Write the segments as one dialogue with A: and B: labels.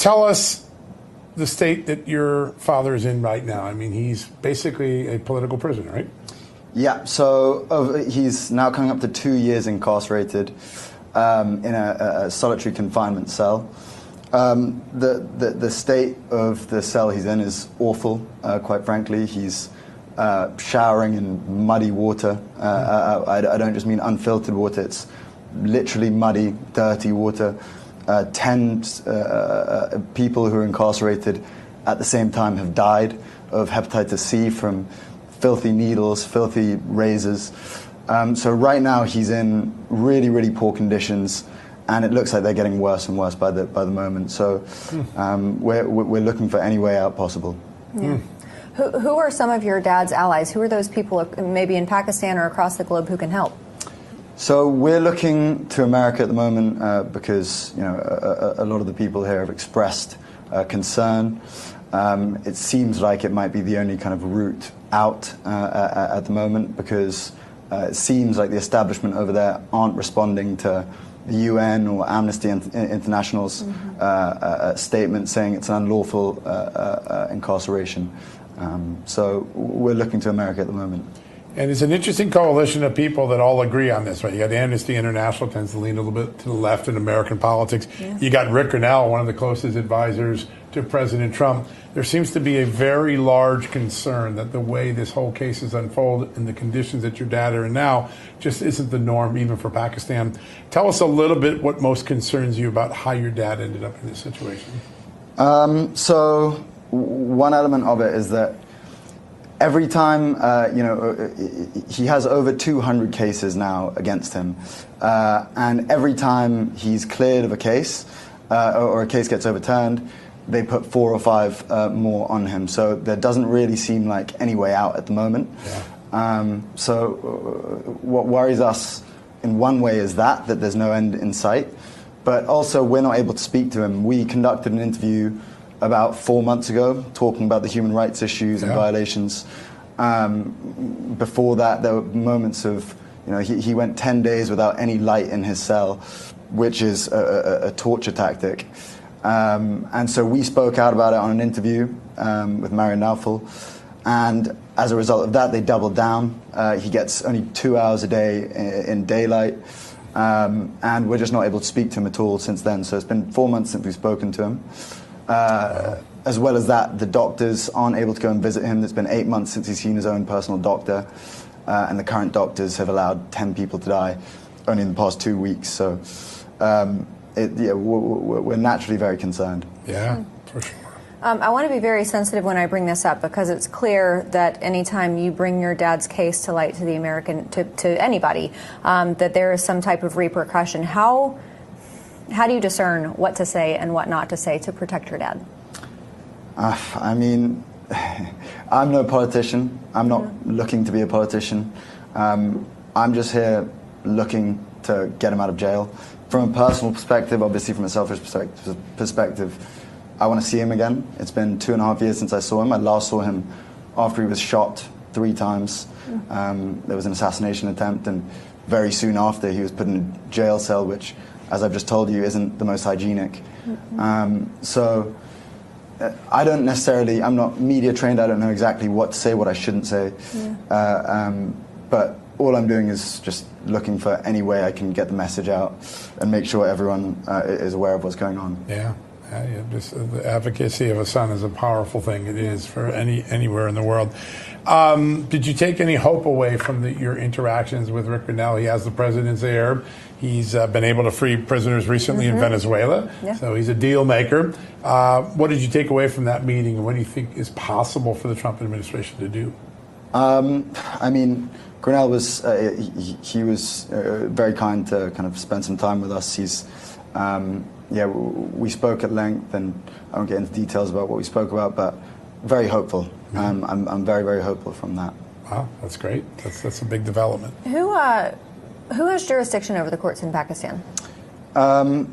A: Tell us the state that your father is in right now. I mean, he's basically a political prisoner, right?
B: Yeah, so he's now coming up to 2 years incarcerated in a solitary confinement cell. The state of the cell he's in is awful, quite frankly. He's showering in muddy water. I don't just mean unfiltered water, it's literally muddy, dirty water. 10 people who are incarcerated at the same time have died of hepatitis C from filthy needles, filthy razors. So right now he's in really, really poor conditions, and it looks like they're getting worse and worse by the moment. So we're looking for any way out possible.
C: Yeah. Who are some of your dad's allies? Who are those people, maybe in Pakistan or across the globe, who can help?
B: So we're looking to America at the moment because a lot of the people here have expressed concern. It seems like it might be the only kind of route out at the moment, because it seems like the establishment over there aren't responding to the UN or Amnesty International's statement saying it's an unlawful incarceration. So we're looking to America at the moment.
A: And it's an interesting coalition of people that all agree on this, right? You got Amnesty International, tends to lean a little bit to the left in American politics. Yeah. You got Rick Grinnell, one of the closest advisors to President Trump. There seems to be a very large concern that the way this whole case is unfolded and the conditions that your dad are in now just isn't the norm, even for Pakistan. Tell us a little bit what most concerns you about how your dad ended up in this situation.
B: So one element of it is that every time, he has over 200 cases now against him. And every time he's cleared of a case, or a case gets overturned, they put 4 or 5 more on him. So there doesn't really seem like any way out at the moment. Yeah. So what worries us in one way is that there's no end in sight. But also we're not able to speak to him. We conducted an interview about 4 months ago, talking about the human rights issues and violations. Before that, there were moments of, he went 10 days without any light in his cell, which is a torture tactic. And so we spoke out about it on an interview with Marian Naufel. And as a result of that, they doubled down. He gets only 2 hours a day in daylight. And we're just not able to speak to him at all since then. So it's been 4 months since we've spoken to him. As well as that, the doctors aren't able to go and visit him. It's been 8 months since he's seen his own personal doctor, and the current doctors have allowed 10 people to die only in the past 2 weeks. So we're naturally very concerned.
A: Yeah, for sure.
C: I want to be very sensitive when I bring this up, because it's clear that anytime you bring your dad's case to light to the American, to anybody, that there is some type of repercussion. How do you discern what to say and what not to say to protect your dad?
B: I mean, I'm no politician. I'm not looking to be a politician. I'm just here looking to get him out of jail. From a personal perspective, obviously from a selfish perspective, I want to see him again. It's been 2.5 years since I saw him. I last saw him after he was shot 3 times. There was an assassination attempt, and very soon after he was put in a jail cell, which, as I've just told you, isn't the most hygienic. So I don't necessarily, I'm not media trained, I don't know exactly what to say, what I shouldn't say. But all I'm doing is just looking for any way I can get the message out and make sure everyone is aware of what's going on.
A: Yeah. Just the advocacy of a son is a powerful thing. It is for anywhere in the world. Did you take any hope away from your interactions with Rick Grinnell? He has the president's ear. He's been able to free prisoners recently in Venezuela. Yeah. So he's a deal maker. What did you take away from that meeting, and what do you think is possible for the Trump administration to do?
B: I mean, Grinnell was he was very kind to kind of spend some time with us. He's we spoke at length, and I won't get into details about what we spoke about, but very hopeful. I'm very, very hopeful from that.
A: Wow, that's great. That's a big development.
C: Who has jurisdiction over the courts in Pakistan?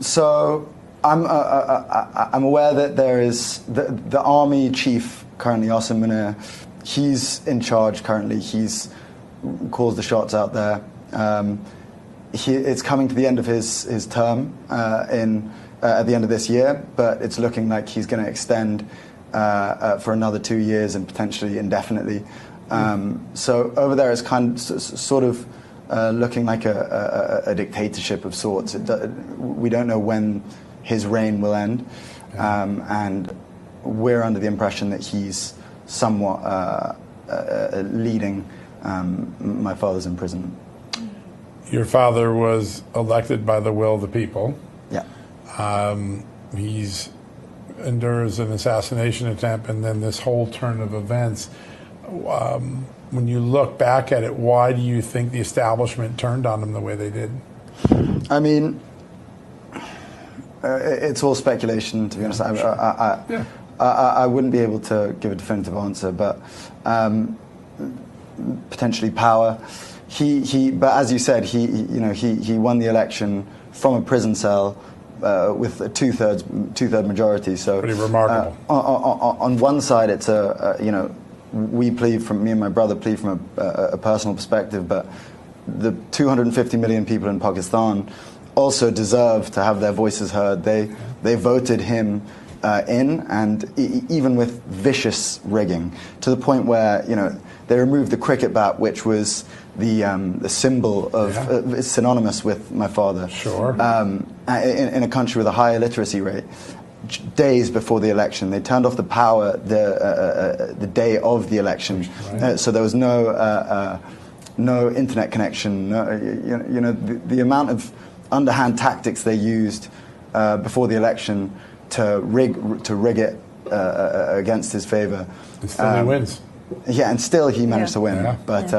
B: So I'm aware that there is the army chief currently, Asim Munir. He's in charge currently. He's calls the shots out there. It's coming to the end of his term in at the end of this year, but it's looking like he's going to extend for another 2 years and potentially indefinitely. So over there, it's sort of looking like a dictatorship of sorts. We don't know when his reign will end, and we're under the impression that he's somewhat leading my father's imprisonment.
A: Your father was elected by the will of the people.
B: Yeah.
A: He's endures an assassination attempt and then this whole turn of events. When you look back at it, why do you think the establishment turned on him the way they did?
B: I mean, it's all speculation, to be honest. I wouldn't be able to give a definitive answer, but potentially power. But as you said, he won the election from a prison cell with a two-third majority. So
A: pretty remarkable.
B: On one side, it's me and my brother plead from a personal perspective, but the 250 million people in Pakistan also deserve to have their voices heard. They voted him in, and even with vicious rigging, to the point where they removed the cricket bat, which was the symbol of it's synonymous with my father.
A: Sure.
B: In a country with a high illiteracy rate, days before the election, they turned off the power the day of the election, right. So there was no internet connection. The amount of underhand tactics they used before the election to rig it against his favor.
A: And still he wins.
B: Yeah, and still he managed to win. Yeah. But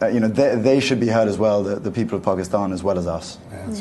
B: they should be heard as well, the people of Pakistan as well as us.
A: Yeah,